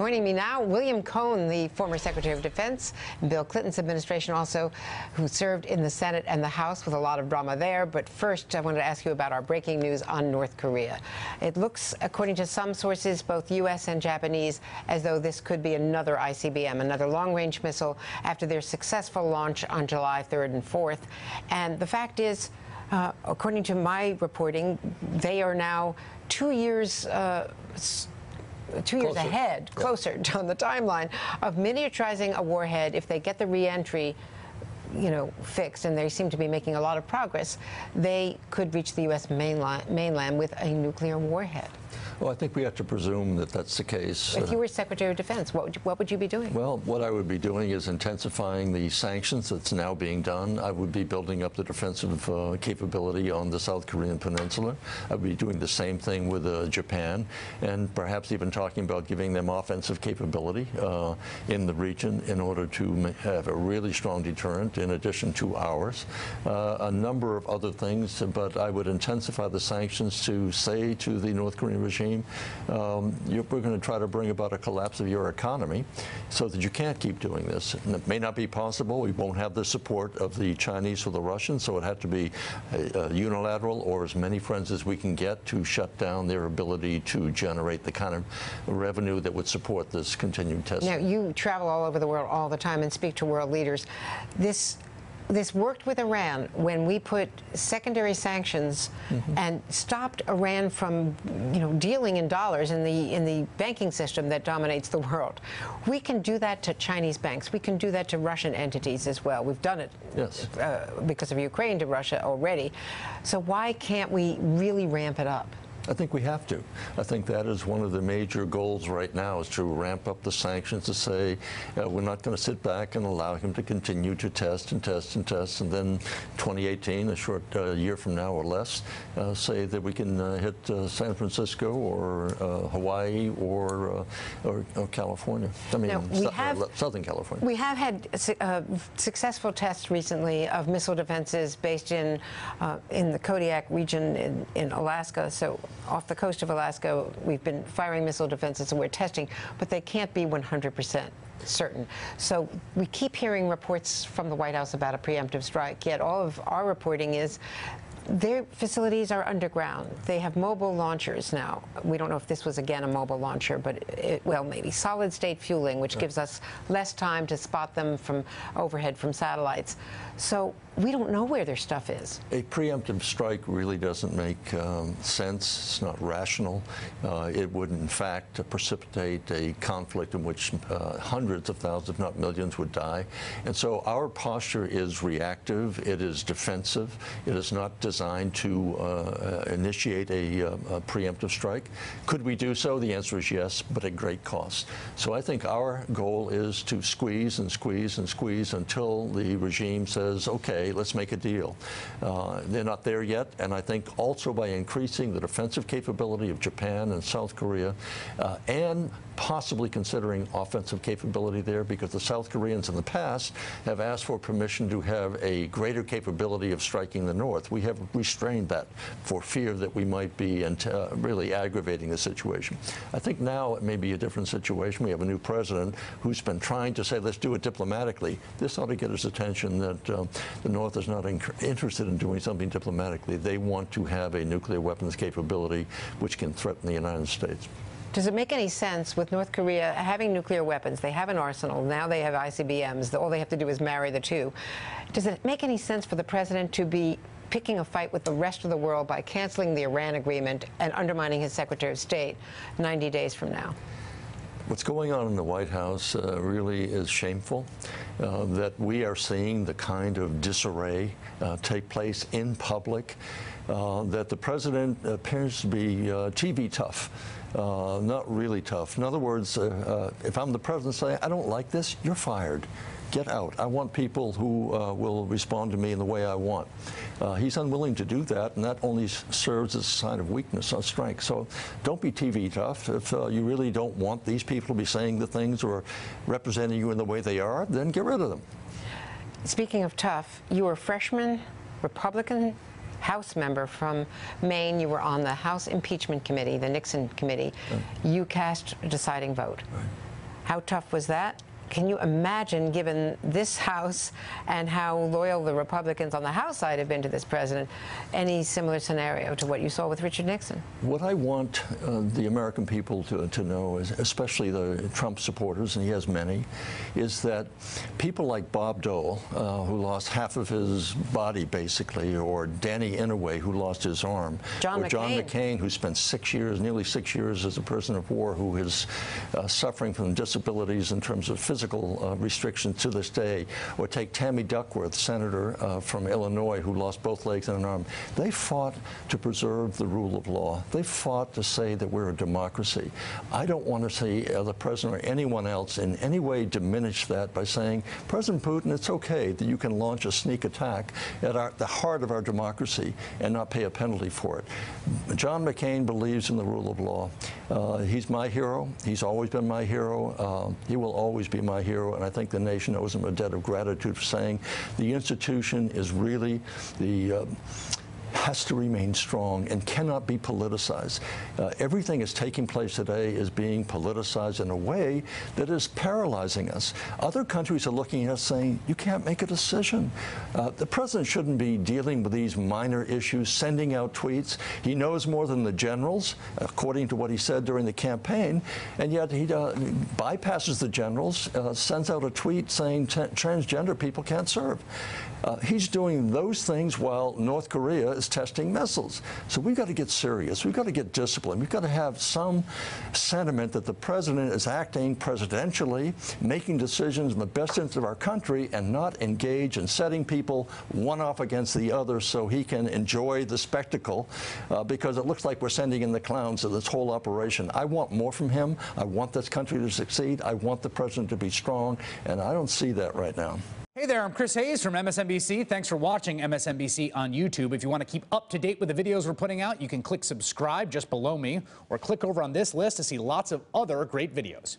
Joining me now, William Cohen, the former Secretary of Defense, Bill Clinton's administration also, who served in the Senate and the House with a lot of drama there. But first, I wanted to ask you about our breaking news on North Korea. It looks, according to some sources, both U.S. and Japanese, as though this could be another ICBM, another long-range missile, after their successful launch on July 3rd and 4th. And the fact is, according to my reporting, they are now 2 years ahead, closer on the timeline of miniaturizing a warhead. If they get the re-entry, fixed, and they seem to be making a lot of progress, they could reach the U.S. mainland with a nuclear warhead. Well, I think we have to presume that that's the case. If you were Secretary of Defense, what would you be doing? Well, what I would be doing is intensifying the sanctions that's now being done. I would be building up the defensive capability on the South Korean peninsula. I would be doing the same thing with Japan, and perhaps even talking about giving them offensive capability in the region in order to have a really strong deterrent in addition to ours. A number of other things, but I would intensify the sanctions to say to the North Korean regime, we're going to try to bring about a collapse of your economy so that you can't keep doing this. And it may not be possible. We won't have the support of the Chinese or the Russians, so it had to be unilateral or as many friends as we can get to shut down their ability to generate the kind of revenue that would support this continued testing. Now, you travel all over the world all the time and speak to world leaders. This worked with Iran when we put secondary sanctions and stopped Iran from, dealing in dollars in the banking system that dominates the world. We can do that to Chinese banks. We can do that to Russian entities as well. We've done it because of Ukraine to Russia already. So why can't we really ramp it up? I think we have to. I think that is one of the major goals right now, is to ramp up the sanctions, to say we're not going to sit back and allow him to continue to test and test and test, and then 2018, a short year from now or less, say that we can hit San Francisco or Hawaii or California. I mean, now, Southern California. We have had successful tests recently of missile defenses based in the Kodiak region in Alaska. So off the coast of Alaska, we've been firing missile defenses and we're testing, but they can't be 100% certain. So we keep hearing reports from the White House about a preemptive strike, yet all of our reporting is their facilities are underground. They have mobile launchers now. We don't know if this was, again, a mobile launcher, but, maybe solid-state fueling, which gives us less time to spot them from overhead from satellites. So we don't know where their stuff is. A preemptive strike really doesn't make sense. It's not rational. It would, in fact, precipitate a conflict in which hundreds of thousands, if not millions, would die. And so our posture is reactive. It is defensive. It is not designed to initiate a preemptive strike. Could we do so? The answer is yes, but at great cost. So I think our goal is to squeeze and squeeze and squeeze until the regime says, okay, let's make a deal. They're not there yet, and I think also by increasing the defensive capability of Japan and South Korea and possibly considering offensive capability there, because the South Koreans in the past have asked for permission to have a greater capability of striking the North. We have restrained that for fear that we might be really aggravating the situation. I think now it may be a different situation. We have a new president who's been trying to say, let's do it diplomatically. This ought to get his attention that the North is not interested in doing something diplomatically. They want to have a nuclear weapons capability which can threaten the United States. Does it make any sense with North Korea having nuclear weapons? They have an arsenal. Now they have ICBMs. All they have to do is marry the two. Does it make any sense for the president to be picking a fight with the rest of the world by canceling the Iran agreement and undermining his Secretary of State 90 days from now? What's going on in the White House really is shameful, that we are seeing the kind of disarray take place in public, that the president appears to be TV tough. Not really tough. In other words, if I'm the president saying, I don't like this, you're fired. Get out. I want people who will respond to me in the way I want. He's unwilling to do that, and that only serves as a sign of weakness, not strength. So don't be TV tough. If you really don't want these people to be saying the things or representing you in the way they are, then get rid of them. Speaking of tough, you were a freshman Republican House member from Maine. You were on the House Impeachment Committee, the Nixon Committee. Right. You cast a deciding vote. Right. How tough was that? Can you imagine, given this House and how loyal the Republicans on the House side have been to this president, any similar scenario to what you saw with Richard Nixon? What I want the American people to know, is, especially the Trump supporters, and he has many, is that people like Bob Dole, who lost half of his body basically, or Danny Inouye, who lost his arm, John McCain, who spent 6 years, nearly 6 years as a prisoner of war, who is suffering from disabilities in terms of physical restrictions to this day, or take Tammy Duckworth, senator from Illinois, who lost both legs and an arm. They fought to preserve the rule of law. They fought to say that we're a democracy. I don't want to see the president or anyone else in any way diminish that by saying, President Putin, it's okay that you can launch a sneak attack at the heart of our democracy and not pay a penalty for it. John McCain believes in the rule of law. He's my hero. He's always been my hero. He will always be my hero, and I think the nation owes him a debt of gratitude for saying the institution is really has to remain strong and cannot be politicized. Everything that's taking place today is being politicized in a way that is paralyzing us. Other countries are looking at us saying, you can't make a decision. The president shouldn't be dealing with these minor issues, sending out tweets. He knows more than the generals, according to what he said during the campaign, and yet he bypasses the generals, sends out a tweet saying transgender people can't serve. He's doing those things while North Korea is testing missiles. So we've got to get serious. We've got to get disciplined. We've got to have some sentiment that the president is acting presidentially, making decisions in the best interest of our country, and not engage in setting people one off against the other so he can enjoy the spectacle, because it looks like we're sending in the clowns of this whole operation. I want more from him. I want this country to succeed. I want the president to be strong, and I don't see that right now. Hey there, I'm Chris Hayes from MSNBC. Thanks for watching MSNBC on YouTube. If you want to keep up to date with the videos we're putting out, you can click subscribe just below me, or click over on this list to see lots of other great videos.